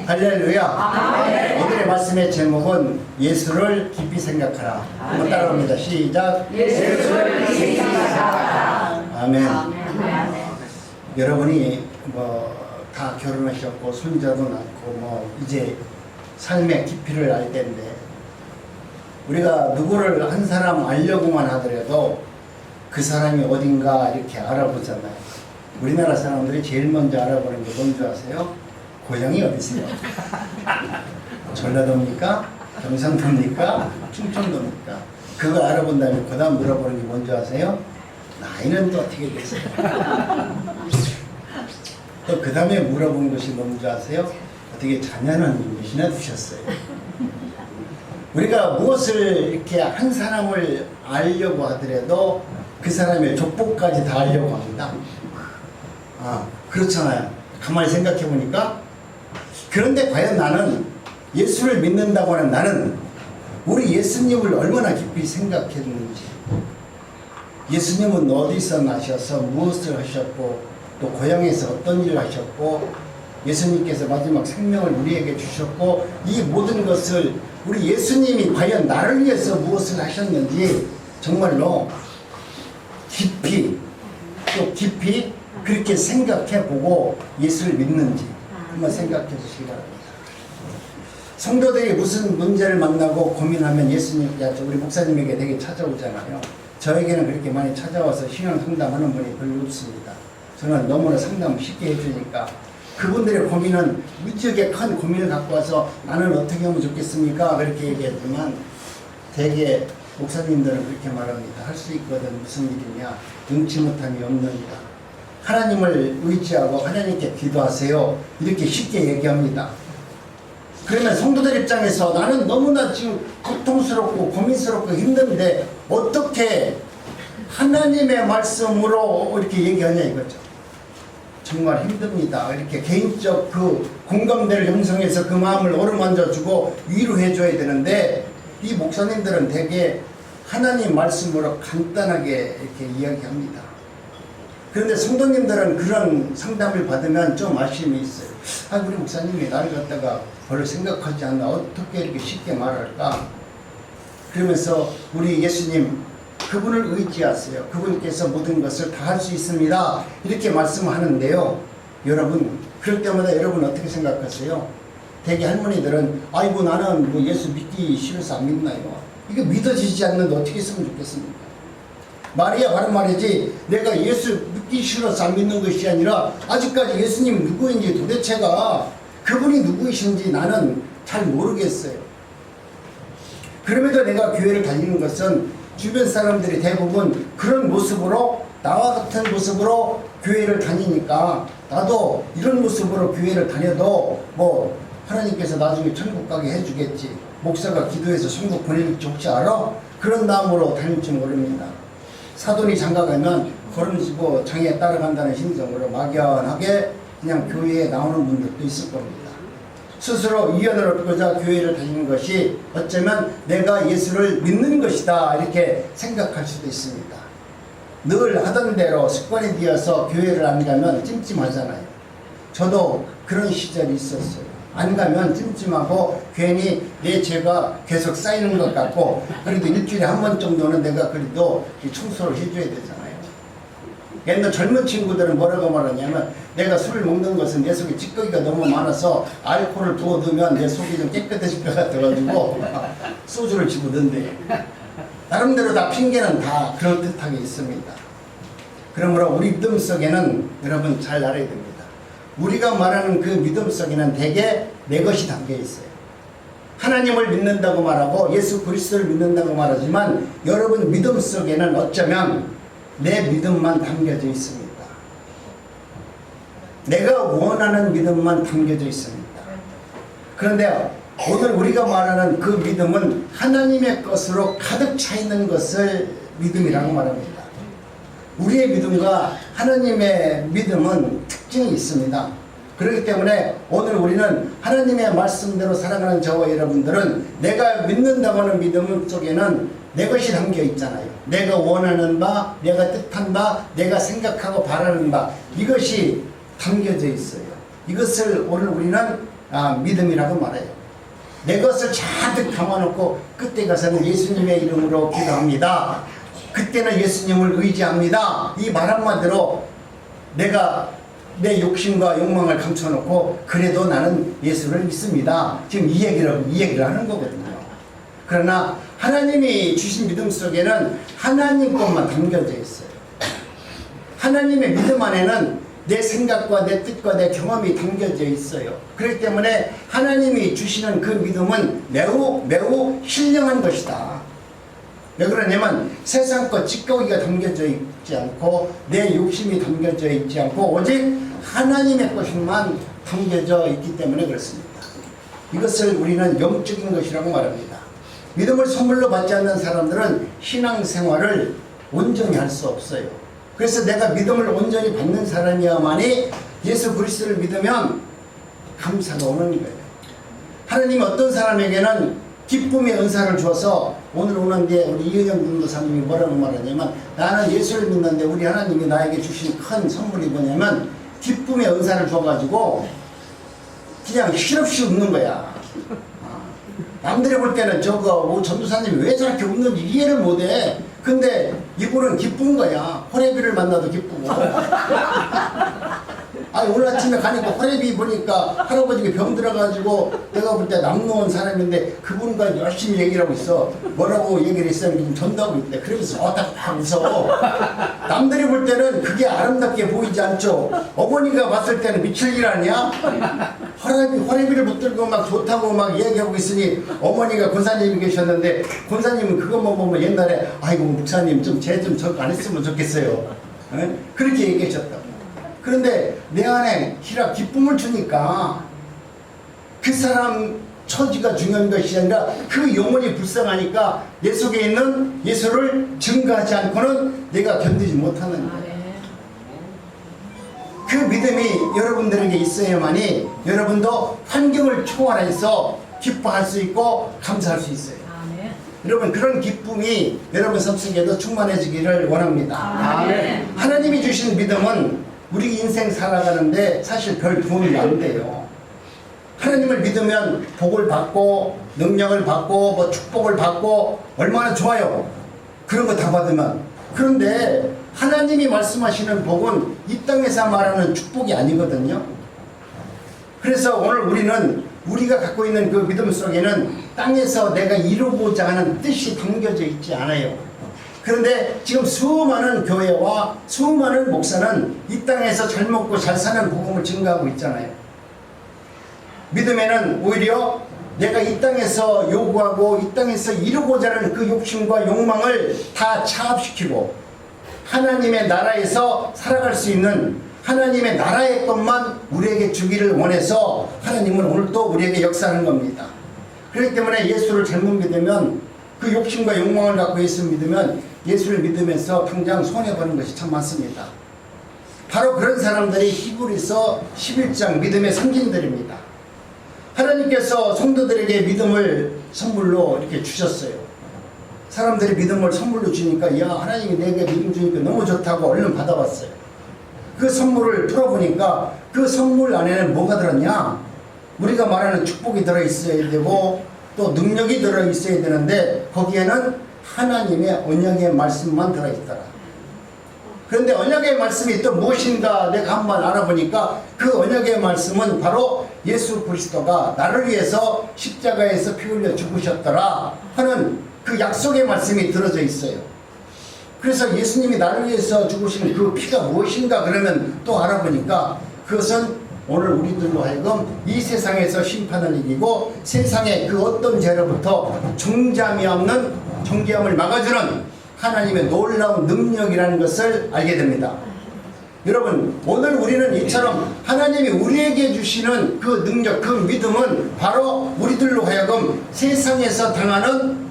할렐루야. 오늘의 말씀의 제목은 예수를 깊이 생각하라. 한번 따라합니다. 시작. 예수를 깊이 생각하라. 아멘. 아멘. 여러분이 다 결혼하셨고 손자도 낳고 이제 삶의 깊이를 알 텐데, 우리가 누구를 한 사람 알려고만 하더라도 그 사람이 어딘가 이렇게 알아보잖아요. 우리나라 사람들이 제일 먼저 알아보는 게 뭔지 아세요? 고향이 어디세요? 전라도입니까? 경상도입니까? 충청도입니까? 그거 알아본 다음에 그 다음 물어보는 게 뭔지 아세요? 나이는 또 어떻게 되세요? 또 그 다음에 물어본 것이 뭔지 아세요? 어떻게 자녀는 몇이나 두셨어요? 우리가 무엇을 이렇게 한 사람을 알려고 하더라도 그 사람의 족보까지 다 알려고 합니다. 그렇잖아요. 가만히 생각해 보니까. 그런데 과연 나는 예수를 믿는다고 하는 나는 우리 예수님을 얼마나 깊이 생각했는지, 예수님은 어디서 나셔서 무엇을 하셨고 또 고향에서 어떤 일을 하셨고 예수님께서 마지막 생명을 우리에게 주셨고 이 모든 것을 우리 예수님이 과연 나를 위해서 무엇을 하셨는지 정말로 깊이 그렇게 생각해보고 예수를 믿는지 한번 생각해 보시기 바랍니다. 성도들이 무슨 문제를 만나고 고민하면 우리 목사님에게 되게 찾아오잖아요. 저에게는 그렇게 많이 찾아와서 신앙 상담하는 분이 별로 없습니다. 저는 너무나 상담을 쉽게 해주니까 그분들의 고민은 무지하게 큰 고민을 갖고 와서 나는 어떻게 하면 좋겠습니까? 그렇게 얘기했지만 대개 목사님들은 그렇게 말합니다. 할 수 있거든. 무슨 일이냐? 능치 못함이 없느니라. 하나님을 의지하고 하나님께 기도하세요. 이렇게 쉽게 얘기합니다. 그러면 성도들 입장에서 나는 너무나 지금 고통스럽고 고민스럽고 힘든데 어떻게 하나님의 말씀으로 이렇게 얘기하냐 이거죠. 정말 힘듭니다. 이렇게 개인적 그 공감대를 형성해서 그 마음을 어루만져주고 위로해줘야 되는데 이 목사님들은 되게 하나님 말씀으로 간단하게 이렇게 이야기합니다. 그런데 성도님들은 그런 상담을 받으면 좀 아쉬움이 있어요. 우리 목사님이 나를 갖다가 별로 생각하지 않나, 어떻게 이렇게 쉽게 말할까? 그러면서 우리 예수님 그분을 의지하세요. 그분께서 모든 것을 다 할 수 있습니다. 이렇게 말씀하는데요. 여러분, 그럴 때마다 여러분 어떻게 생각하세요? 대개 할머니들은 아이고 나는 예수 믿기 싫어서 안 믿나요? 이게 믿어지지 않는데 어떻게 했으면 좋겠습니까? 말이야 바른 말이지, 내가 예수 믿기 싫어서 안 믿는 것이 아니라 아직까지 예수님 누구인지 도대체가 그분이 누구이신지 나는 잘 모르겠어요. 그럼에도 내가 교회를 다니는 것은 주변 사람들이 대부분 그런 모습으로, 나와 같은 모습으로 교회를 다니니까 나도 이런 모습으로 교회를 다녀도 하나님께서 나중에 천국 가게 해주겠지, 목사가 기도해서 천국 보낼지 혹시 알아? 그런 마음으로 다닐지 모릅니다. 사돈이 장가가면 걸음지고 장에 따라간다는 심정으로 막연하게 그냥 교회에 나오는 분들도 있을 겁니다. 스스로 위안을 얻고자 교회를 다니는 것이 어쩌면 내가 예수를 믿는 것이다 이렇게 생각할 수도 있습니다. 늘 하던 대로 습관이 되어서 교회를 안 가면 찜찜하잖아요. 저도 그런 시절이 있었어요. 안 가면 찜찜하고 괜히 내 죄가 계속 쌓이는 것 같고, 그래도 일주일에 한 번 정도는 내가 그래도 청소를 해줘야 되잖아요. 옛날 젊은 친구들은 뭐라고 말하냐면, 내가 술을 먹는 것은 내 속에 찌꺼기가 너무 많아서 알코올을 부어두면 내 속이 좀 깨끗해질 것 같아가지고 소주를 집어넣는데, 나름대로 다 핑계는 다 그럴듯하게 있습니다. 그러므로 우리 믿음 속에는 여러분 잘 알아야 됩니다. 우리가 말하는 그 믿음 속에는 대개 내 것이 담겨 있어요. 하나님을 믿는다고 말하고 예수 그리스도를 믿는다고 말하지만 여러분 믿음 속에는 어쩌면 내 믿음만 담겨져 있습니다. 내가 원하는 믿음만 담겨져 있습니다. 그런데 오늘 우리가 말하는 그 믿음은 하나님의 것으로 가득 차 있는 것을 믿음이라고 말합니다. 우리의 믿음과 하나님의 믿음은 특징이 있습니다. 그렇기 때문에 오늘 우리는 하나님의 말씀대로 살아가는 저와 여러분들은 내가 믿는다고 하는 믿음 속에는 내 것이 담겨 있잖아요. 내가 원하는 바, 내가 뜻한 바, 내가 생각하고 바라는 바, 이것이 담겨져 있어요. 이것을 오늘 우리는 믿음이라고 말해요. 내 것을 잔뜩 담아놓고 그때 가서는 예수님의 이름으로 기도합니다. 그때는 예수님을 의지합니다. 이 말 한마디로 내가 내 욕심과 욕망을 감춰놓고 그래도 나는 예수를 믿습니다. 지금 이 얘기를 하는 거거든요. 그러나 하나님이 주신 믿음 속에는 하나님 것만 담겨져 있어요. 하나님의 믿음 안에는 내 생각과 내 뜻과 내 경험이 담겨져 있어요. 그렇기 때문에 하나님이 주시는 그 믿음은 매우 신령한 것이다. 왜 그러냐면 세상 것 찌꺼기가 담겨져 있지 않고 내 욕심이 담겨져 있지 않고 오직 하나님의 것만 담겨져 있기 때문에 그렇습니다. 이것을 우리는 영적인 것이라고 말합니다. 믿음을 선물로 받지 않는 사람들은 신앙생활을 온전히 할 수 없어요. 그래서 내가 믿음을 온전히 받는 사람이야만이 예수 그리스도를 믿으면 감사가 오는 거예요. 하나님이 어떤 사람에게는 기쁨의 은사를 주어서 오늘 오는데 우리 이은영 전도사님이 뭐라고 말하냐면 나는 예수를 믿는데 우리 하나님이 나에게 주신 큰 선물이 뭐냐면 기쁨의 은사를 줘가지고 그냥 실없이 웃는 거야. 남들이 볼 때는 저거 전도사님이 왜 저렇게 웃는지 이해를 못해. 근데 이분은 기쁜 거야. 호레비를 만나도 기쁘고. 오늘 아침에 가니까 호레비 보니까 할아버지가 병 들어가지고 내가 볼 때 남노원 사람인데 그분과 열심히 얘기를 하고 있어. 뭐라고 얘기를 했었는지 전도하고 있대. 그러면서 막 웃어. 남들이 볼 때는 그게 아름답게 보이지 않죠. 어머니가 봤을 때는 미칠 일 아니야? 호레비를 붙들고 막 좋다고 막 얘기하고 있으니 어머니가 권사님이 계셨는데 권사님은 그것만 보면 옛날에 아이고 목사님 좀 제 좀 저거 안 했으면 좋겠어요. 에? 그렇게 얘기하셨다고. 그런데 내 안에 기쁨을 주니까 그 사람 처지가 중요한 것이 아니라 그 영혼이 불쌍하니까 내 속에 있는 예수를 증거하지 않고는 내가 견디지 못하는 거예요. 그 믿음이 여러분들에게 있어야만이 여러분도 환경을 초월해서 기뻐할 수 있고 감사할 수 있어요. 여러분 그런 기쁨이 여러분 삶 속에도 충만해지기를 원합니다. 하나님이 주신 믿음은 우리 인생 살아가는데 사실 별 도움이 안 돼요. 하나님을 믿으면 복을 받고 능력을 받고 축복을 받고 얼마나 좋아요. 그런 거 다 받으면. 그런데 하나님이 말씀하시는 복은 이 땅에서 말하는 축복이 아니거든요. 그래서 오늘 우리가 갖고 있는 그 믿음 속에는 땅에서 내가 이루고자 하는 뜻이 담겨져 있지 않아요. 그런데 지금 수많은 교회와 수많은 목사는 이 땅에서 잘 먹고 잘 사는 복음을 증거하고 있잖아요. 믿음에는 오히려 내가 이 땅에서 요구하고 이 땅에서 이루고자 하는 그 욕심과 욕망을 다 차압시키고 하나님의 나라에서 살아갈 수 있는 하나님의 나라의 것만 우리에게 주기를 원해서 하나님은 오늘도 우리에게 역사하는 겁니다. 그렇기 때문에 예수를 잘못 믿으면 그 욕심과 욕망을 갖고 예수를 믿으면 예수를 믿으면서 당장 손해보는 것이 참 많습니다. 바로 그런 사람들이 히브리서 11장 믿음의 상징들입니다. 하나님께서 성도들에게 믿음을 선물로 이렇게 주셨어요. 사람들이 믿음을 선물로 주니까 야 하나님이 내게 믿음 주니까 너무 좋다고 얼른 받아봤어요. 그 선물을 풀어보니까 그 선물 안에는 뭐가 들었냐? 우리가 말하는 축복이 들어있어야 되고 또 능력이 들어있어야 되는데 거기에는 하나님의 언약의 말씀만 들어있더라. 그런데 언약의 말씀이 또 무엇인가 내가 한번 알아보니까 그 언약의 말씀은 바로 예수 그리스도가 나를 위해서 십자가에서 피 흘려 죽으셨더라 하는 그 약속의 말씀이 들어져 있어요. 그래서 예수님이 나를 위해서 죽으신 그 피가 무엇인가 그러면 또 알아보니까 그것은 오늘 우리들로 하여금 이 세상에서 심판을 이기고 세상의 그 어떤 죄로부터 정죄함이 없는 정죄함을 막아주는 하나님의 놀라운 능력이라는 것을 알게 됩니다. 여러분 오늘 우리는 이처럼 하나님이 우리에게 주시는 그 능력 그 믿음은 바로 우리들로 하여금 세상에서 당하는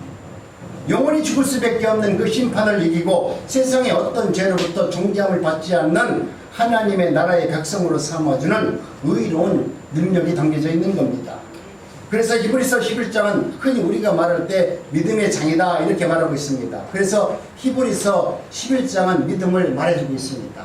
영원히 죽을 수밖에 없는 그 심판을 이기고 세상의 어떤 죄로부터 정죄함을 받지 않는 하나님의 나라의 백성으로 삼아주는 의로운 능력이 담겨져 있는 겁니다. 그래서 히브리서 11장은 흔히 우리가 말할 때 믿음의 장이다 이렇게 말하고 있습니다. 그래서 히브리서 11장은 믿음을 말해주고 있습니다.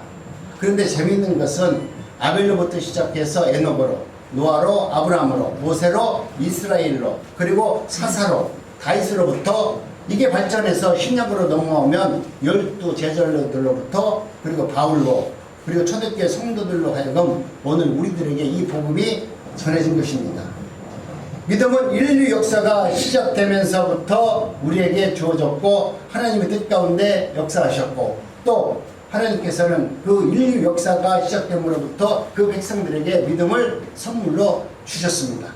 그런데 재미있는 것은 아벨로부터 시작해서 에녹으로 노아로 아브라함으로, 모세로 이스라엘로, 그리고 사사로 다윗으로부터 이게 발전해서 신약으로 넘어오면 12제자들로부터, 그리고 바울로, 그리고 초대교회 성도들로 하여금 오늘 우리들에게 이 복음이 전해진 것입니다. 믿음은 인류 역사가 시작되면서부터 우리에게 주어졌고 하나님의 뜻 가운데 역사하셨고, 또 하나님께서는 그 인류 역사가 시작됨으로부터 그 백성들에게 믿음을 선물로 주셨습니다.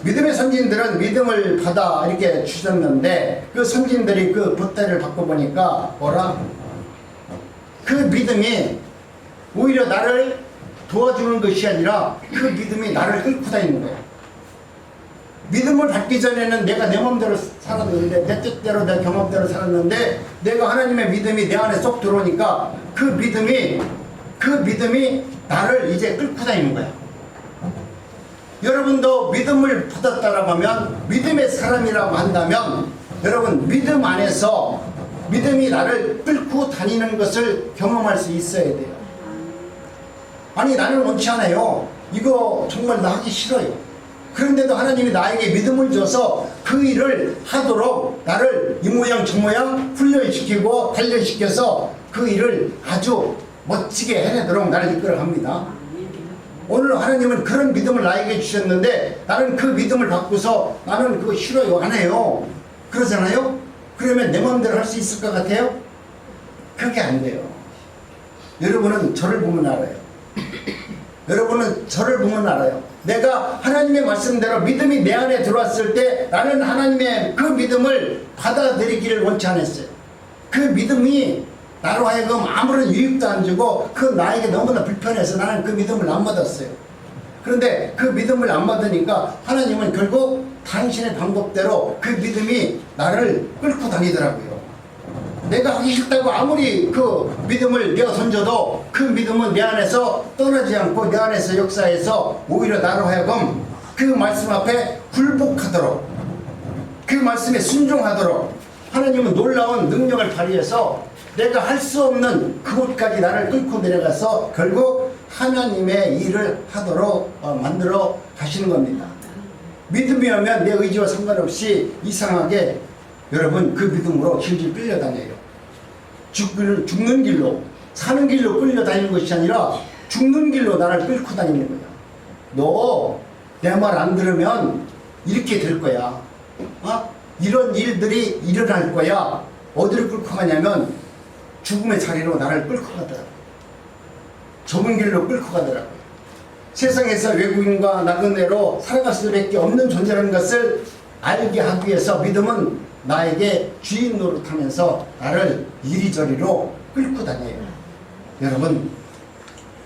믿음의 선진들은 믿음을 받아 이렇게 주셨는데, 그 선진들이 그 보따리를 받고 보니까 뭐라? 그 믿음이 오히려 나를 도와주는 것이 아니라 그 믿음이 나를 끌고 다니는 거예요. 믿음을 받기 전에는 내가 내 마음대로 살았는데, 내 뜻대로 내 경험대로 살았는데, 내가 하나님의 믿음이 내 안에 쏙 들어오니까 그 믿음이 나를 이제 끌고 다니는 거야. 여러분도 믿음을 받았다라고 하면, 믿음의 사람이라고 한다면, 여러분 믿음 안에서 믿음이 나를 끌고 다니는 것을 경험할 수 있어야 돼요. 아니, 나는 원치 않아요. 이거 정말 나 하기 싫어요. 그런데도 하나님이 나에게 믿음을 줘서 그 일을 하도록 나를 이 모양 저 모양 훈련시키고 단련시켜서 그 일을 아주 멋지게 해내도록 나를 이끌어갑니다. 오늘 하나님은 그런 믿음을 나에게 주셨는데, 나는 그 믿음을 받고서 나는 그거 싫어요, 안 해요, 그러잖아요. 그러면 내 마음대로 할 수 있을 것 같아요? 그게 안 돼요. 여러분은 저를 보면 알아요. 여러분은 저를 보면 알아요. 내가 하나님의 말씀대로 믿음이 내 안에 들어왔을 때 나는 하나님의 그 믿음을 받아들이기를 원치 않았어요. 그 믿음이 나로 하여금 아무런 유익도 안 주고 그 나에게 너무나 불편해서 나는 그 믿음을 안 받았어요. 그런데 그 믿음을 안 받으니까 하나님은 결국 당신의 방법대로 그 믿음이 나를 끌고 다니더라고요. 내가 하기 싫다고 아무리 그 믿음을 내가 던져도 그 믿음은 내 안에서 떠나지 않고 내 안에서 역사해서 오히려 나로 하여금 그 말씀 앞에 굴복하도록, 그 말씀에 순종하도록 하나님은 놀라운 능력을 발휘해서 내가 할 수 없는 그곳까지 나를 끌고 내려가서 결국 하나님의 일을 하도록 만들어 가시는 겁니다. 믿음이 오면 내 의지와 상관없이 이상하게 여러분 그 믿음으로 질질 끌려다녀요. 죽는 길로, 사는 길로 끌려다니는 것이 아니라 죽는 길로 나를 끌고 다니는 거야. 너 내 말 안 들으면 이렇게 될 거야. 이런 일들이 일어날 거야. 어디를 끌고 가냐면 죽음의 자리로 나를 끌고 가더라고요. 좁은 길로 끌고 가더라고요. 세상에서 외국인과 나그네로 살아갈 수밖에 없는 존재라는 것을 알게 하기 위해서 믿음은 나에게 주인 노릇하면서 나를 이리저리로 끌고 다녀요. 여러분,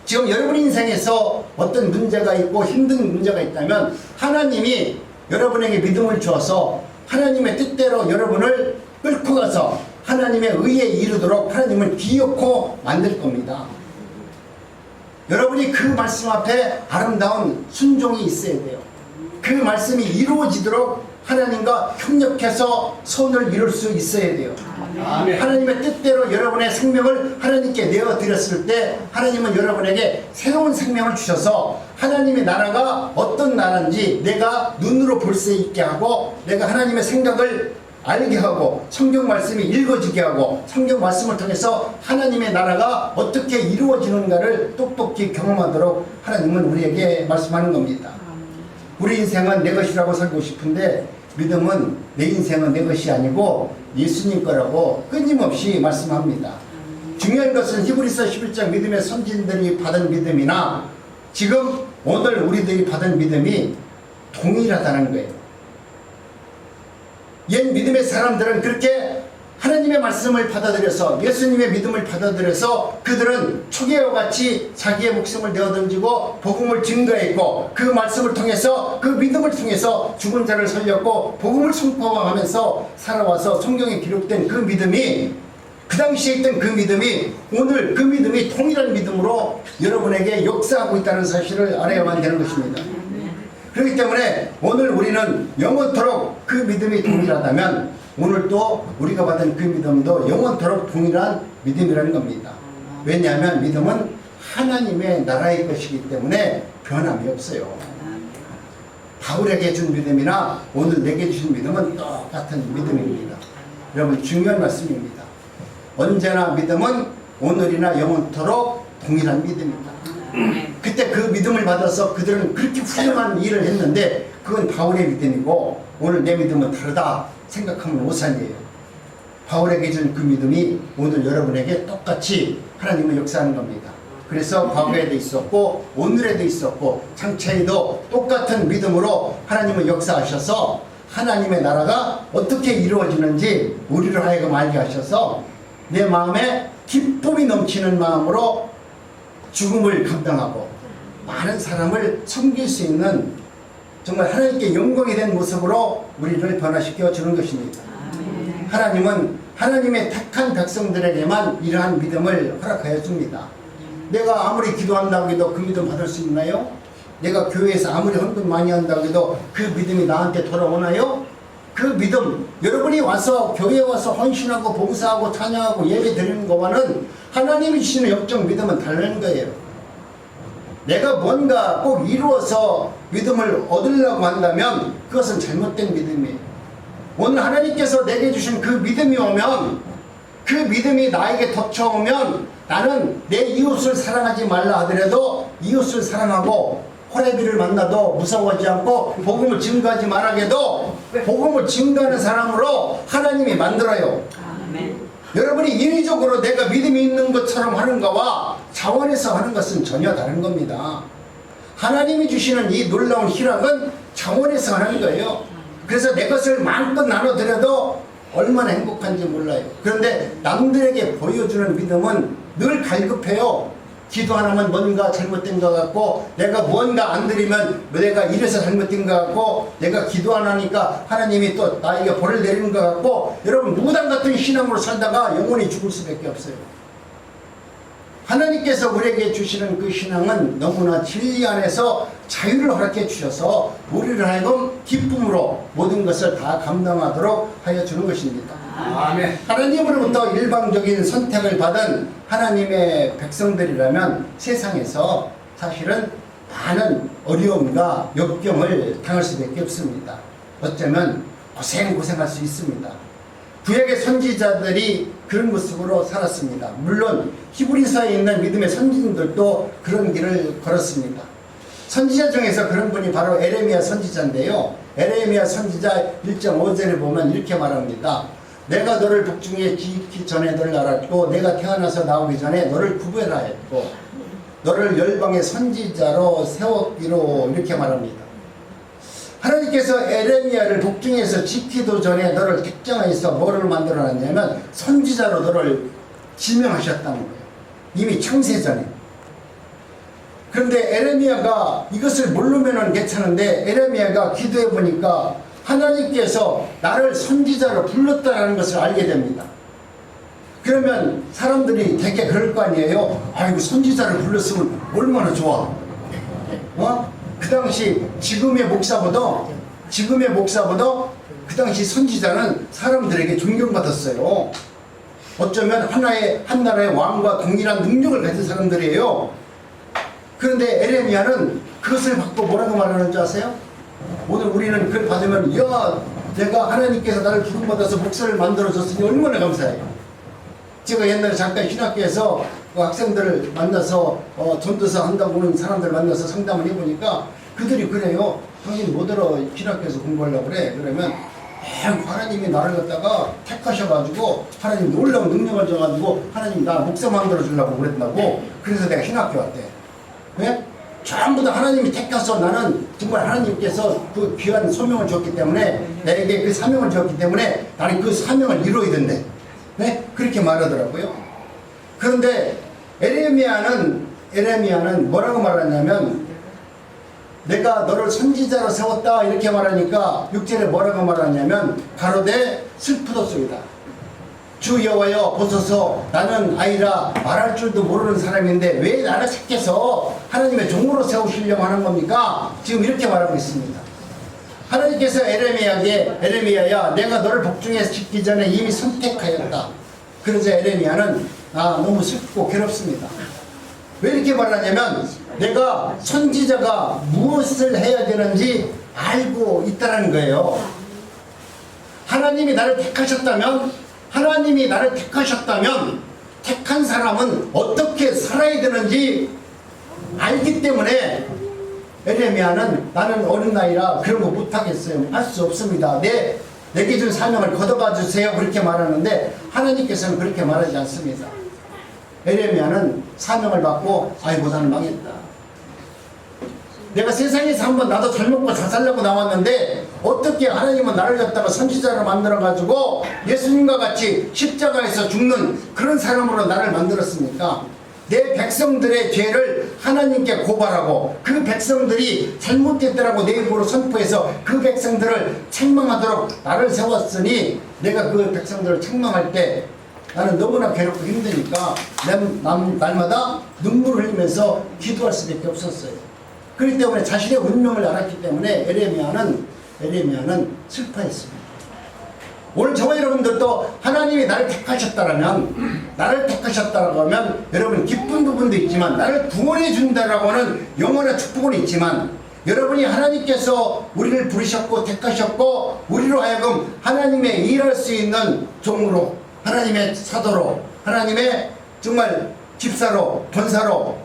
지금 여러분 인생에서 어떤 문제가 있고 힘든 문제가 있다면 하나님이 여러분에게 믿음을 주어서 하나님의 뜻대로 여러분을 끌고 가서 하나님의 의에 이르도록 하나님을 기어코 만들 겁니다. 여러분이 그 말씀 앞에 아름다운 순종이 있어야 돼요. 그 말씀이 이루어지도록 하나님과 협력해서 손을 이룰 수 있어야 돼요. 하나님의 뜻대로 여러분의 생명을 하나님께 내어드렸을 때 하나님은 여러분에게 새로운 생명을 주셔서 하나님의 나라가 어떤 나라인지 내가 눈으로 볼 수 있게 하고, 내가 하나님의 생각을 알게 하고, 성경 말씀이 읽어지게 하고, 성경 말씀을 통해서 하나님의 나라가 어떻게 이루어지는가를 똑똑히 경험하도록 하나님은 우리에게 말씀하는 겁니다. 우리 인생은 내 것이라고 살고 싶은데 믿음은 내 인생은 내 것이 아니고 예수님 거라고 끊임없이 말씀합니다. 중요한 것은 히브리서 11장 믿음의 선진들이 받은 믿음이나 지금 오늘 우리들이 받은 믿음이 동일하다는 거예요. 옛 믿음의 사람들은 그렇게 하나님의 말씀을 받아들여서, 예수님의 믿음을 받아들여서 그들은 초계와 같이 자기의 목숨을 내어던지고 복음을 증거했고, 그 말씀을 통해서, 그 믿음을 통해서 죽은 자를 살렸고 복음을 선포하면서 살아와서 성경에 기록된 그 믿음이, 그 당시에 있던 그 믿음이 오늘 그 믿음이 동일한 믿음으로 여러분에게 역사하고 있다는 사실을 알아야만 되는 것입니다. 그렇기 때문에 오늘 우리는 영원토록 그 믿음이 동일하다면 오늘 또 우리가 받은 그 믿음도 영원토록 동일한 믿음이라는 겁니다. 왜냐하면 믿음은 하나님의 나라의 것이기 때문에 변함이 없어요. 바울에게 준 믿음이나 오늘 내게 주신 믿음은 똑같은 믿음입니다. 여러분 중요한 말씀입니다. 언제나 믿음은 오늘이나 영원토록 동일한 믿음입니다. 그때 그 믿음을 받아서 그들은 그렇게 훌륭한 일을 했는데 그건 바울의 믿음이고 오늘 내 믿음은 다르다 생각하면 오산이에요. 바울에게 준 그 믿음이 오늘 여러분에게 똑같이 하나님은 역사하는 겁니다. 그래서 과거에도 있었고 오늘에도 있었고 장차에도 똑같은 믿음으로 하나님은 역사하셔서 하나님의 나라가 어떻게 이루어지는지 우리를 하여금 알게 하셔서 내 마음에 기쁨이 넘치는 마음으로 죽음을 감당하고 많은 사람을 섬길 수 있는 정말 하나님께 영광이 된 모습으로 우리를 변화시켜 주는 것입니다. 하나님은 하나님의 택한 백성들에게만 이러한 믿음을 허락하여 줍니다. 내가 아무리 기도한다고 해도 그 믿음 받을 수 있나요? 내가 교회에서 아무리 헌금 많이 한다고 해도 그 믿음이 나한테 돌아오나요? 그 믿음, 여러분이 와서 교회에 와서 헌신하고 봉사하고 찬양하고 예배 드리는 것과는 하나님이 주시는 영적 믿음은 다른 거예요. 내가 뭔가 꼭 이루어서 믿음을 얻으려고 한다면 그것은 잘못된 믿음이에요. 오늘 하나님께서 내게 주신 그 믿음이 오면, 그 믿음이 나에게 덮쳐오면 나는 내 이웃을 사랑하지 말라 하더라도 이웃을 사랑하고 호레비를 만나도 무서워하지 않고 복음을 증거하지 말아게도 복음을 증거하는 사람으로 하나님이 만들어요. 아멘. 여러분이 인위적으로 내가 믿음이 있는 것처럼 하는 것과 차원에서 하는 것은 전혀 다른 겁니다. 하나님이 주시는 이 놀라운 희락은 차원에서 하는 거예요. 그래서 내 것을 마음껏 나눠드려도 얼마나 행복한지 몰라요. 그런데 남들에게 보여주는 믿음은 늘 갈급해요. 기도 하나면 뭔가 잘못된 것 같고, 내가 뭔가 안 드리면 내가 이래서 잘못된 것 같고, 내가 기도 안 하니까 하나님이 또 나에게 벌을 내리는 것 같고, 여러분 무당 같은 신앙으로 살다가 영원히 죽을 수밖에 없어요. 하나님께서 우리에게 주시는 그 신앙은 너무나 진리 안에서 자유를 허락해 주셔서 우리를 하여금 기쁨으로 모든 것을 다 감당하도록 하여 주는 것입니다. 아멘. 하나님으로부터 일방적인 선택을 받은 하나님의 백성들이라면 세상에서 사실은 많은 어려움과 역경을 당할 수밖에 없습니다. 어쩌면 고생할 수 있습니다. 구약의 선지자들이 그런 모습으로 살았습니다. 물론 히브리서에 있는 믿음의 선지자들도 그런 길을 걸었습니다. 선지자 중에서 그런 분이 바로 에레미야 선지자인데요. 에레미야 선지자 1.5절에 보면 이렇게 말합니다. 내가 너를 북중에 지기 전에 너를 알았고 내가 태어나서 나오기 전에 너를 구별하였고 너를 열방의 선지자로 세웠기로 이렇게 말합니다. 하나님께서 에레미야를 북중에서 지키도 전에 너를 특정해서 뭐를 만들어놨냐면 선지자로 너를 지명하셨다는 거예요. 이미 창세전에. 그런데 에레미야가 이것을 모르면 괜찮은데 에레미야가 기도해 보니까 하나님께서 나를 선지자로 불렀다는 것을 알게 됩니다. 그러면 사람들이 되게 그럴 거 아니에요. 아이고 선지자를 불렀으면 얼마나 좋아. 그 당시 지금의 목사보다 그 당시 선지자는 사람들에게 존경받았어요. 어쩌면 한 나라의 왕과 동일한 능력을 가진 사람들이에요. 그런데 에레미야는 그것을 받고 뭐라고 말하는 줄 아세요? 오늘 우리는 그걸 받으면 야 내가 하나님께서 나를 부름받아서 목사를 만들어줬으니 얼마나 감사해요. 제가 옛날에 잠깐 신학교에서 그 학생들을 만나서 전도사 한다고 하는 사람들 만나서 상담을 해보니까 그들이 그래요. 당신 뭐더러 신학교에서 공부하려고 그래. 그러면 하나님이 나를 갖다가 택하셔가지고 하나님 놀라운 능력을 줘가지고 하나님 나 목사 만들어주려고 그랬다고. 그래서 내가 신학교 왔대. 왜? 전부 다 하나님이 택해서 나는 정말 하나님께서 그 귀한 소명을 줬기 때문에 내게 그 사명을 줬기 때문에 나는 그 사명을 이루어야 된대. 네? 그렇게 말하더라고요. 그런데 에레미야는 뭐라고 말하냐면 내가 너를 선지자로 세웠다 이렇게 말하니까 6절에 뭐라고 말하냐면 가로되 슬프도소이다. 주 여호와여 보소서 나는 아이라 말할 줄도 모르는 사람인데 왜 나를 택해서 하나님의 종으로 세우시려고 하는 겁니까? 지금 이렇게 말하고 있습니다. 하나님께서 에레미야야 내가 너를 복중에서 짓기 전에 이미 선택하였다. 그래서 에레미야는 너무 슬프고 괴롭습니다. 왜 이렇게 말하냐면 내가 선지자가 무엇을 해야 되는지 알고 있다는 거예요. 하나님이 나를 택하셨다면 택한 사람은 어떻게 살아야 되는지 알기 때문에 에레미야는 나는 어린 나이라 그런 거 못하겠어요. 할 수 없습니다. 내게 준 사명을 걷어가 주세요. 그렇게 말하는데 하나님께서는 그렇게 말하지 않습니다. 에레미야는 사명을 받고 아이고 나는 망했다. 내가 세상에서 한번 나도 잘 먹고 잘 살려고 나왔는데 어떻게 하나님은 나를 갖다가 선지자로 만들어가지고 예수님과 같이 십자가에서 죽는 그런 사람으로 나를 만들었습니까? 내 백성들의 죄를 하나님께 고발하고 그 백성들이 잘못됐다라고 내 입으로 선포해서 그 백성들을 책망하도록 나를 세웠으니 내가 그 백성들을 책망할 때 나는 너무나 괴롭고 힘드니까 날마다 눈물을 흘리면서 기도할 수밖에 없었어요. 그렇기 때문에 자신의 운명을 알았기 때문에 에레미야는 슬퍼했습니다. 오늘 저와 여러분들도 하나님이 나를 택하셨다면 여러분 기쁜 부분도 있지만 나를 구원해 준다라고 하는 영원한 축복은 있지만 여러분이 하나님께서 우리를 부르셨고 택하셨고 우리로 하여금 하나님의 일할 수 있는 종으로 하나님의 사도로 하나님의 정말 집사로 권사로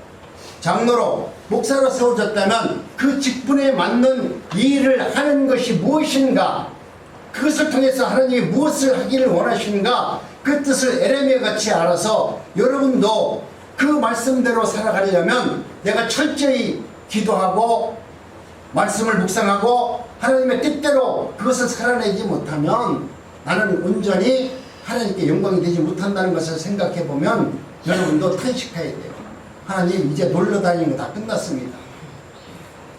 장로로 목사로 세워졌다면 그 직분에 맞는 일을 하는 것이 무엇인가, 그것을 통해서 하나님이 무엇을 하기를 원하시는가, 그 뜻을 에레미야 같이 알아서 여러분도 그 말씀대로 살아가려면 내가 철저히 기도하고 말씀을 묵상하고 하나님의 뜻대로 그것을 살아내지 못하면 나는 온전히 하나님께 영광이 되지 못한다는 것을 생각해 보면 여러분도 탄식해야 돼요. 하나님 이제 놀러다니는 거 다 끝났습니다.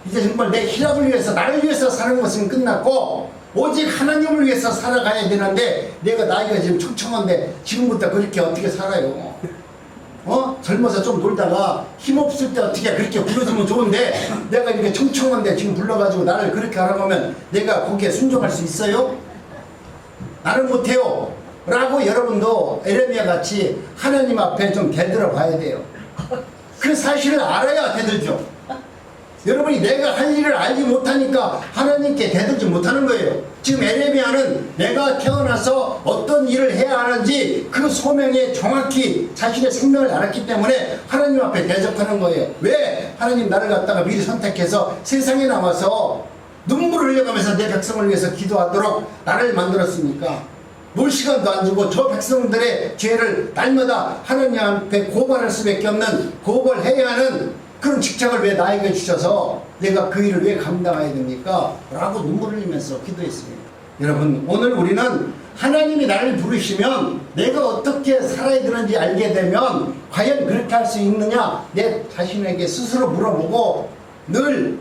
이제 정말 내 희락을 위해서 나를 위해서 사는 것은 끝났고 오직 하나님을 위해서 살아가야 되는데 내가 나이가 지금 청청한데 지금부터 그렇게 어떻게 살아요? 젊어서 좀 놀다가 힘없을 때 어떻게 그렇게 불러주면 좋은데 내가 이렇게 청청한데 지금 불러가지고 나를 그렇게 하라고 하면 내가 거기에 순종할 수 있어요? 나는 못해요 라고 여러분도 에레미야 같이 하나님 앞에 좀 대들어 봐야 돼요. 그 사실을 알아야 대들죠. 여러분이 내가 할 일을 알지 못하니까 하나님께 대들지 못하는 거예요. 지금 에레미야는 내가 태어나서 어떤 일을 해야 하는지 그 소명에 정확히 자신의 생명을 알았기 때문에 하나님 앞에 대적하는 거예요. 왜? 하나님 나를 갖다가 미리 선택해서 세상에 나와서 눈물을 흘려가면서 내 백성을 위해서 기도하도록 나를 만들었습니까? 놀 시간도 안 주고 저 백성들의 죄를 날마다 하나님 앞에 고발할 수밖에 없는, 고발해야 하는 그런 직장을 왜 나에게 주셔서 내가 그 일을 왜 감당해야 됩니까? 라고 눈물을 흘리면서 기도했습니다. 여러분, 오늘 우리는 하나님이 나를 부르시면 내가 어떻게 살아야 되는지 알게 되면 과연 그렇게 할 수 있느냐, 내 자신에게 스스로 물어보고 늘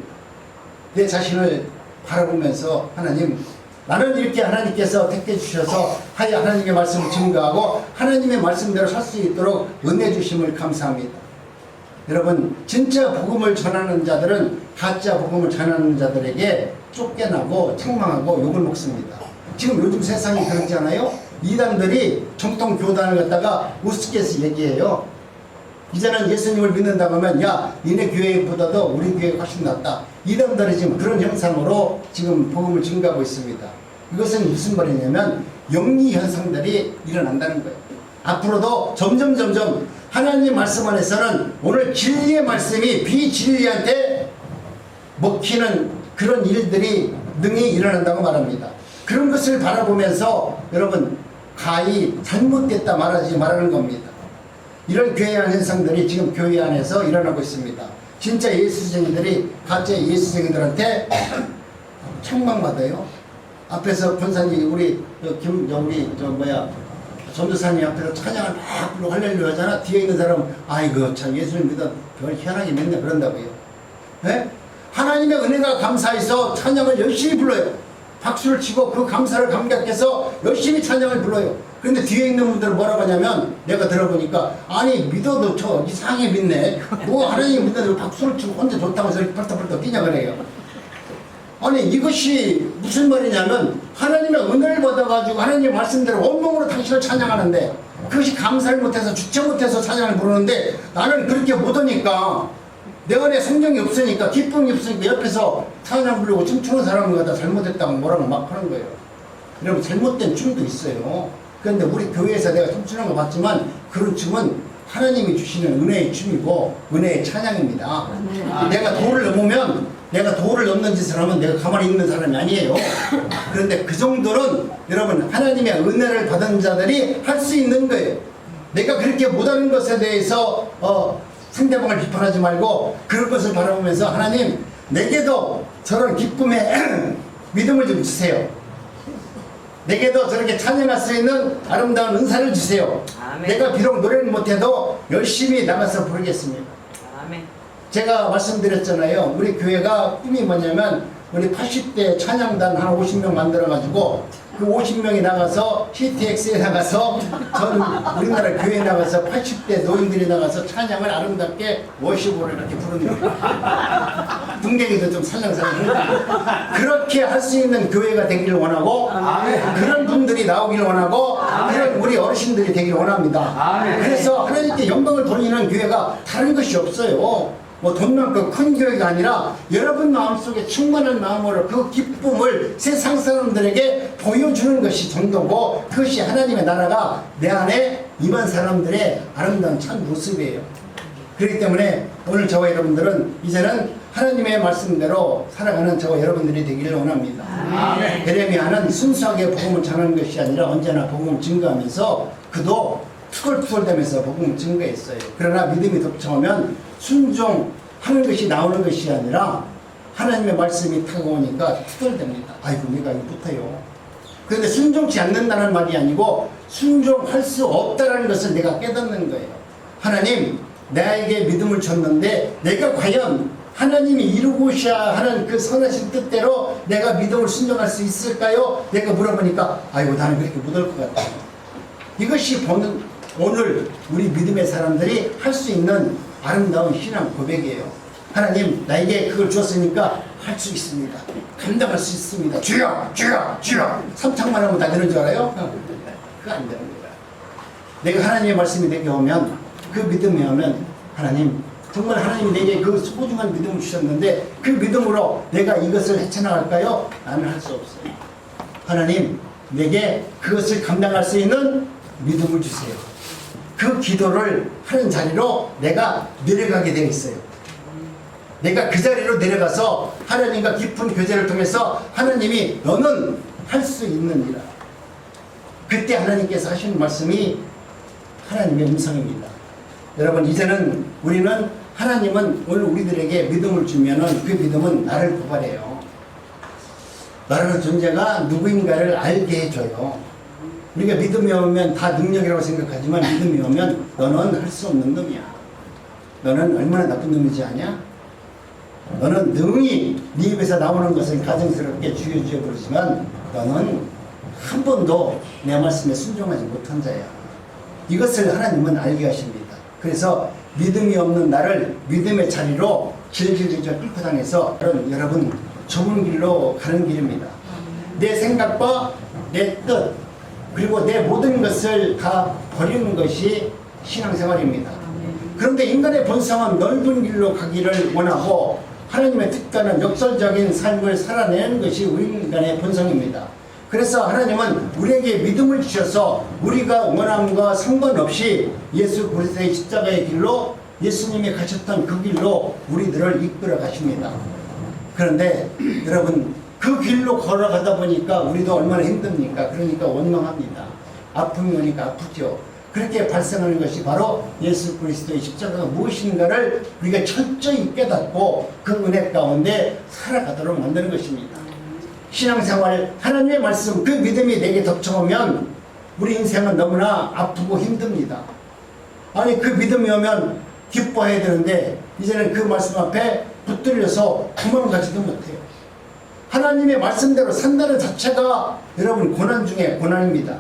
내 자신을 바라보면서 하나님, 나는 이렇게 하나님께서 택해 주셔서 하나님의 말씀을 증거하고 하나님의 말씀대로 살 수 있도록 은혜 주심을 감사합니다. 여러분, 진짜 복음을 전하는 자들은 가짜 복음을 전하는 자들에게 쫓겨나고 책망하고 욕을 먹습니다. 지금 요즘 세상이 그렇잖아요. 이단들이 정통 교단을 갖다가 우습게 해서 얘기해요. 이제는 예수님을 믿는다고 하면 야, 니네 교회보다도 우리 교회가 훨씬 낫다. 이단들이 지금 그런 형상으로 지금 복음을 증거하고 있습니다. 이것은 무슨 말이냐면 영리 현상들이 일어난다는 거예요. 앞으로도 점점 하나님 말씀 안에서는 오늘 진리의 말씀이 비진리한테 먹히는 그런 일들이 능히 일어난다고 말합니다. 그런 것을 바라보면서 여러분 가히 잘못됐다 말하지 말라는 겁니다. 이런 괴이한 현상들이 지금 교회 안에서 일어나고 있습니다. 진짜 예수쟁이들이 가짜 예수쟁이들한테 책망받아요. 앞에서 권사님 우리 전도사님 앞에서 찬양을 막 부르고 할렐루야 하잖아. 뒤에 있는 사람은 아이고 참 예수님 믿어 별 희한하게 믿네 그런다고요. 네? 하나님의 은혜가 감사해서 찬양을 열심히 불러요. 박수를 치고 그 감사를 감격해서 열심히 찬양을 불러요. 그런데 뒤에 있는 분들은 뭐라고 하냐면 내가 들어보니까 아니 믿어도 저 이상하게 믿네. 뭐 하나님 믿는데 박수를 치고 혼자 좋다고 해서 이렇게 펄떡펄떡 뛰냐 그래요. 아니 이것이 무슨 말이냐면 하나님의 은혜를 받아가지고 하나님의 말씀대로 온몸으로 당신을 찬양하는데 그것이 감사를 못해서 주체 못해서 찬양을 부르는데 나는 그렇게 못하니까 내 안에 성령이 없으니까, 기쁨이 없으니까 옆에서 찬양 부르고 춤추는 사람을 갖다 잘못했다고 뭐라고 막 하는 거예요. 여러분, 잘못된 춤도 있어요. 그런데 우리 교회에서 내가 춤추는 거 봤지만 그런 춤은 하나님이 주시는 은혜의 춤이고 은혜의 찬양입니다. 내가 도를 넘는 짓을 하면 내가 가만히 있는 사람이 아니에요. 그런데 그 정도는 여러분, 하나님의 은혜를 받은 자들이 할 수 있는 거예요. 내가 그렇게 못하는 것에 대해서 상대방을 비판하지 말고 그런 것을 바라보면서, 하나님, 내게도 저런 기쁨의 믿음을 좀 주세요. 내게도 저렇게 찬양할 수 있는 아름다운 은사를 주세요. 아멘. 내가 비록 노래를 못해도 열심히 나가서 부르겠습니다. 아멘. 제가 말씀드렸잖아요. 우리 교회가 꿈이 뭐냐면, 우리 80대 찬양단 한 50명 만들어가지고 그 50명이 나가서 CTX에 나가서 전 우리나라 교회에 나가서 80대 노인들이 나가서 찬양을 아름답게 워십으로 이렇게 부르는 거예요. 등대기도 좀 살랑살랑 그렇게 할 수 있는 교회가 되기를 원하고, 그런 분들이 나오기를 원하고, 그런 우리 어르신들이 되기를 원합니다. 그래서 하나님께 영광을 돌리는 교회가 다른 것이 없어요. 뭐 돈 많고 큰 교회가 아니라 여러분 마음속에 충만한 마음으로 그 기쁨을 세상 사람들에게 보여주는 것이 전도고, 그것이 하나님의 나라가 내 안에 임한 사람들의 아름다운 참 모습이에요. 그렇기 때문에 오늘 저와 여러분들은 이제는 하나님의 말씀대로 살아가는 저와 여러분들이 되기를 원합니다. 예레미야는 순수하게 복음을 전하는 것이 아니라 언제나 복음을 증거하면서 그도 투덜투덜대면서 복음을 증거했어요. 그러나 믿음이 덮쳐오면 순종하는 것이 나오는 것이 아니라 하나님의 말씀이 타고오니까 투덜댑니다. 아이고, 내가 이거 못해요. 그런데 순종치 않는다는 말이 아니고 순종할 수 없다는 것을 내가 깨닫는 거예요. 하나님, 나에게 믿음을 줬는데 내가 과연 하나님이 이루고자 하는 그 선하신 뜻대로 내가 믿음을 순종할 수 있을까요? 내가 물어보니까 아이고, 나는 그렇게 못할 것 같아요. 이것이 오늘 우리 믿음의 사람들이 할 수 있는 아름다운 신앙 고백이에요. 하나님, 나에게 그걸 주었으니까 할 수 있습니다. 감당할 수 있습니다. 주여, 주여, 주여. 3창만 하면 다 되는 줄 알아요? 그거 안 되는 거야. 내가 하나님의 말씀이 내게 오면, 그 믿음이 오면, 하나님, 정말 하나님이 내게 그 소중한 믿음을 주셨는데 그 믿음으로 내가 이것을 헤쳐나갈까요? 나는 할 수 없어요. 하나님, 내게 그것을 감당할 수 있는 믿음을 주세요. 그 기도를 하는 자리로 내가 내려가게 되어 있어요. 내가 그 자리로 내려가서 하나님과 깊은 교제를 통해서 하나님이 너는 할 수 있느니라. 그때 하나님께서 하시는 말씀이 하나님의 음성입니다. 여러분, 이제는 우리는 하나님은 오늘 우리들에게 믿음을 주면은 그 믿음은 나를 고발해요. 나라는 존재가 누구인가를 알게 해줘요. 우리가 믿음이 오면 다 능력이라고 생각하지만 믿음이 오면 너는 할 수 없는 놈이야. 너는 얼마나 나쁜 놈이지 아냐? 너는 능히 네 입에서 나오는 것을 가증스럽게 주여 부르지만 너는 한 번도 내 말씀에 순종하지 못한 자야. 이것을 하나님은 알게 하십니다. 그래서 믿음이 없는 나를 믿음의 자리로 질질질질 끌고 다녀서 여러분 좁은 길로 가는 길입니다. 내 생각과 내 뜻 그리고 내 모든 것을 다 버리는 것이 신앙생활입니다. 그런데 인간의 본성은 넓은 길로 가기를 원하고 하나님의 뜻과는 역설적인 삶을 살아내는 것이 우리 인간의 본성입니다. 그래서 하나님은 우리에게 믿음을 주셔서 우리가 원함과 상관없이 예수 그리스도의 십자가의 길로 예수님이 가셨던 그 길로 우리들을 이끌어 가십니다. 그런데 여러분 그 길로 걸어가다 보니까 우리도 얼마나 힘듭니까? 그러니까 원망합니다. 아픔이 오니까 아프죠. 그렇게 발생하는 것이 바로 예수 그리스도의 십자가가 무엇인가를 우리가 철저히 깨닫고 그 은혜 가운데 살아가도록 만드는 것입니다. 신앙생활, 하나님의 말씀, 그 믿음이 내게 덮쳐오면 우리 인생은 너무나 아프고 힘듭니다. 아니 그 믿음이 오면 기뻐해야 되는데 이제는 그 말씀 앞에 붙들려서 도망가지도 못해요. 하나님의 말씀대로 산다는 자체가 여러분 고난 중에 고난입니다.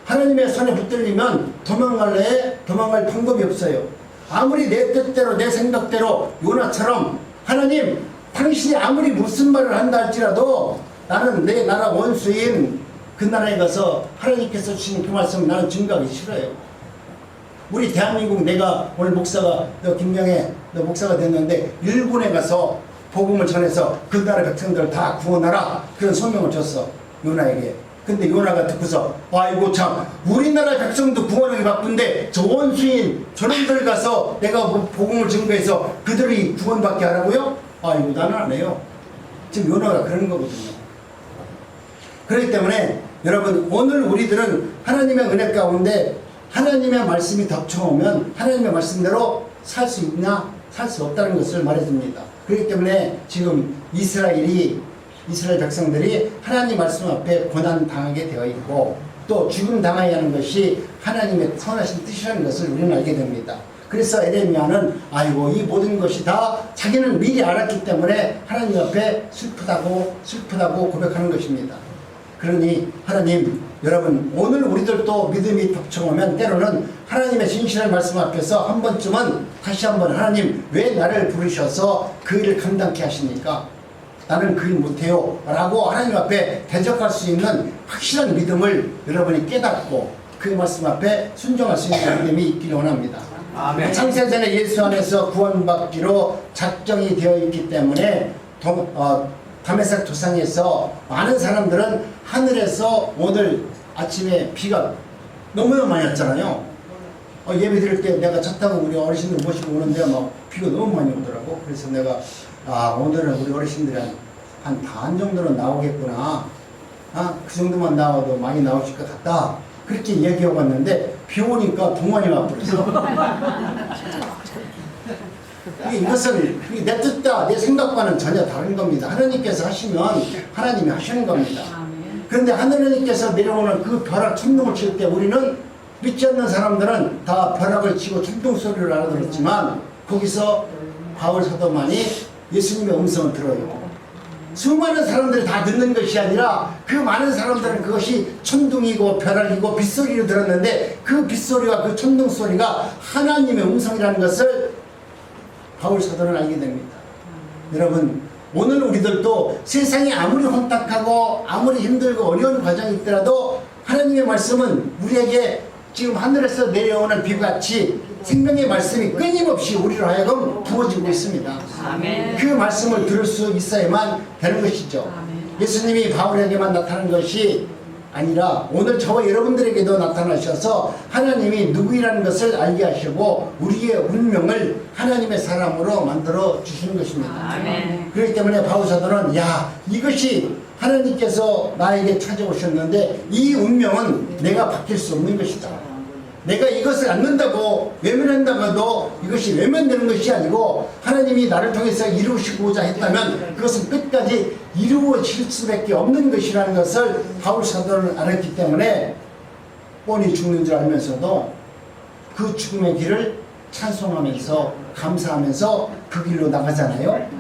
하나님의 손에 붙들리면 도망갈 방법이 없어요. 아무리 내 뜻대로 내 생각대로 요나처럼 하나님 당신이 아무리 무슨 말을 한다 할지라도 나는 내 나라 원수인 그 나라에 가서 하나님께서 주신 그 말씀을 나는 증거하기 싫어요. 우리 대한민국 내가 오늘 목사가 김명애 너 목사가 됐는데 일본에 가서 복음을 전해서 그 나라 백성들 다 구원하라 그런 소명을 줬어 요나에게. 근데 요나가 듣고서 아이고 참 우리나라 백성도 구원하기 바쁜데 저 원수인 저놈들 가서 내가 복음을 증거해서 그들이 구원받게 하라고요? 아이고 나는 안 해요. 지금 요나가 그런 거거든요. 그렇기 때문에 여러분 오늘 우리들은 하나님의 은혜 가운데 하나님의 말씀이 덮쳐오면 하나님의 말씀대로 살 수 있나 살 수 없다는 것을 말해줍니다. 그렇기 때문에 지금 이스라엘 백성들이 하나님 말씀 앞에 고난당하게 되어 있고 또 죽음 당하게 하는 것이 하나님의 선하신 뜻이라는 것을 우리는 알게 됩니다. 그래서 에레미야는 아이고 이 모든 것이 다 자기는 미리 알았기 때문에 하나님 앞에 슬프다고 고백하는 것입니다. 그러니 하나님 여러분 오늘 우리들도 믿음이 덮쳐오면 때로는 하나님의 진실한 말씀 앞에서 한 번쯤은 다시 한번 하나님 왜 나를 부르셔서 그 일을 감당케 하십니까? 나는 그 일 못해요 라고 하나님 앞에 대적할 수 있는 확실한 믿음을 여러분이 깨닫고 그 말씀 앞에 순종할 수 있는 믿음이 있기를 원합니다. 아멘. 창세전에 예수 안에서 구원받기로 작정이 되어 있기 때문에 다메섹 도상에서 많은 사람들은 하늘에서 오늘 아침에 비가 너무너무 많이 왔잖아요. 예배 드릴 때 내가 차 타고 우리 어르신들 모시고 오는데 막 비가 너무 많이 오더라고. 그래서 내가 오늘은 우리 어르신들이 한 반 정도는 나오겠구나. 그 정도만 나와도 많이 나오실 것 같다. 그렇게 얘기하고 왔는데 비 오니까 더 많이 와버렸어. 이것은 내 뜻과 내 생각과는 전혀 다른 겁니다. 하나님께서 하시면 하나님이 하시는 겁니다. 그런데 하나님께서 내려오는 그 벼락 천둥을 칠 때 우리는 믿지 않는 사람들은 다 벼락을 치고 천둥 소리를 알아들었지만 거기서 바울 사도만이 예수님의 음성을 들어요. 수많은 사람들이 다 듣는 것이 아니라 그 많은 사람들은 그것이 천둥이고 벼락이고 빗소리로 들었는데 그 빗소리와 그 천둥 소리가 하나님의 음성이라는 것을 바울 사도는 알게 됩니다. 여러분 오늘 우리들도 세상이 아무리 혼탁하고 아무리 힘들고 어려운 과정이 있더라도 하나님의 말씀은 우리에게 지금 하늘에서 내려오는 비같이 생명의 말씀이 끊임없이 우리로 하여금 부어지고 있습니다. 아멘. 그 말씀을 들을 수 있어야만 되는 것이죠. 예수님이 바울에게만 나타난 것이 아니라 오늘 저와 여러분들에게도 나타나셔서 하나님이 누구이라는 것을 알게 하시고 우리의 운명을 하나님의 사람으로 만들어 주시는 것입니다. 아멘. 그렇기 때문에 바울 사도는 이것이 하나님께서 나에게 찾아오셨는데 이 운명은 내가 바뀔 수 없는 것이다. 내가 이것을 않는다고 외면한다고 해도 이것이 외면되는 것이 아니고 하나님이 나를 통해서 이루시고자 했다면 그것은 끝까지 이루어질 수밖에 없는 것이라는 것을 바울 사도는 알았기 때문에 뻔히 죽는 줄 알면서도 그 죽음의 길을 찬송하면서 감사하면서 그 길로 나가잖아요.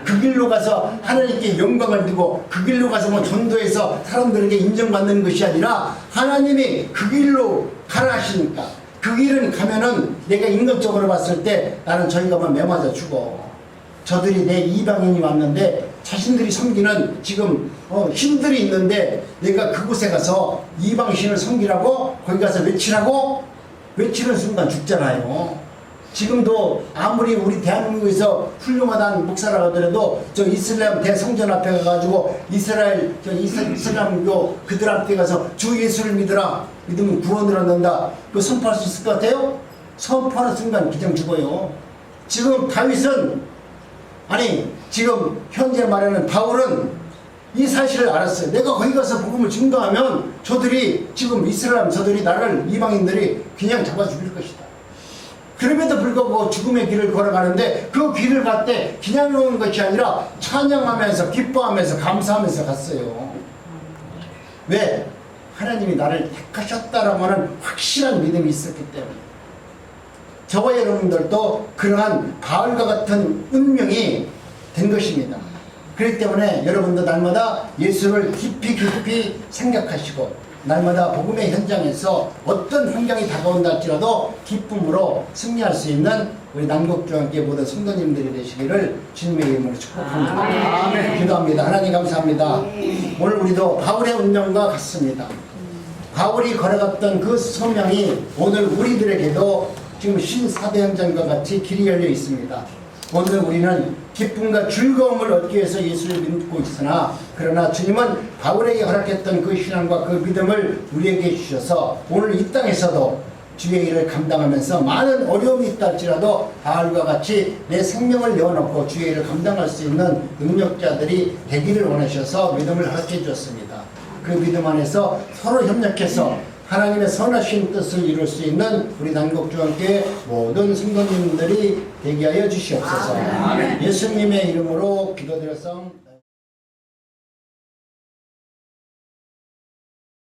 그 길로 가서 하나님께 영광을 두고 그 길로 가서 뭐 전도해서 사람들에게 인정받는 것이 아니라 하나님이 그 길로 가라 하시니까 그 길은 가면은 내가 인간적으로 봤을 때 나는 저희가 뭐 매맞아 죽어. 저들이 내 이방인이 왔는데 자신들이 섬기는 지금 신들이 있는데 내가 그곳에 가서 이방신을 섬기라고 거기 가서 외치는 순간 죽잖아요. 지금도 아무리 우리 대한민국에서 훌륭하다는 목사라고 하더라도 저 이슬람 대성전 앞에 가가지고 이슬람교 그들 앞에 가서 주 예수를 믿으라 믿으면 구원을 얻는다 그거 선포할 수 있을 것 같아요? 선포하는 순간 그냥 죽어요. 지금 다윗은 지금 현재 말하는 바울은 이 사실을 알았어요. 내가 거기 가서 복음을 증거하면 저들이 지금 저들이 나를 이방인들이 그냥 잡아 죽일 것이다. 그럼에도 불구하고 죽음의 길을 걸어가는데 그 길을 갈 때 그냥 오는 것이 아니라 찬양하면서 기뻐하면서 감사하면서 갔어요. 왜? 하나님이 나를 택하셨다라고 하는 확실한 믿음이 있었기 때문에. 저와 여러분들도 그러한 바울과 같은 운명이 된 것입니다. 그렇기 때문에 여러분도 날마다 예수를 깊이 생각하시고 날마다 복음의 현장에서 어떤 환경이 다가온다 할지라도 기쁨으로 승리할 수 있는 우리 남국교회의 모든 성도님들이 되시기를 주님의 이름으로 축복합니다. 아멘. 기도합니다. 하나님 감사합니다. 오늘 우리도 바울의 운명과 같습니다. 바울이 걸어갔던 그 소명이 오늘 우리들에게도 지금 신사도행전과 같이 길이 열려 있습니다. 오늘 우리는 기쁨과 즐거움을 얻기 위해서 예수를 믿고 있으나 그러나 주님은 바울에게 허락했던 그 신앙과 그 믿음을 우리에게 주셔서 오늘 이 땅에서도 주의 일을 감당하면서 많은 어려움이 있다 할지라도 바울과 같이 내 생명을 내어놓고 주의 일을 감당할 수 있는 능력자들이 되기를 원하셔서 믿음을 허락해 주셨습니다. 그 믿음 안에서 서로 협력해서 하나님의 선하신 뜻을 이룰 수 있는 우리 난곡중앙교회 모든 성도님들이 되게 하여 주시옵소서. 예수님의 이름으로 기도드려서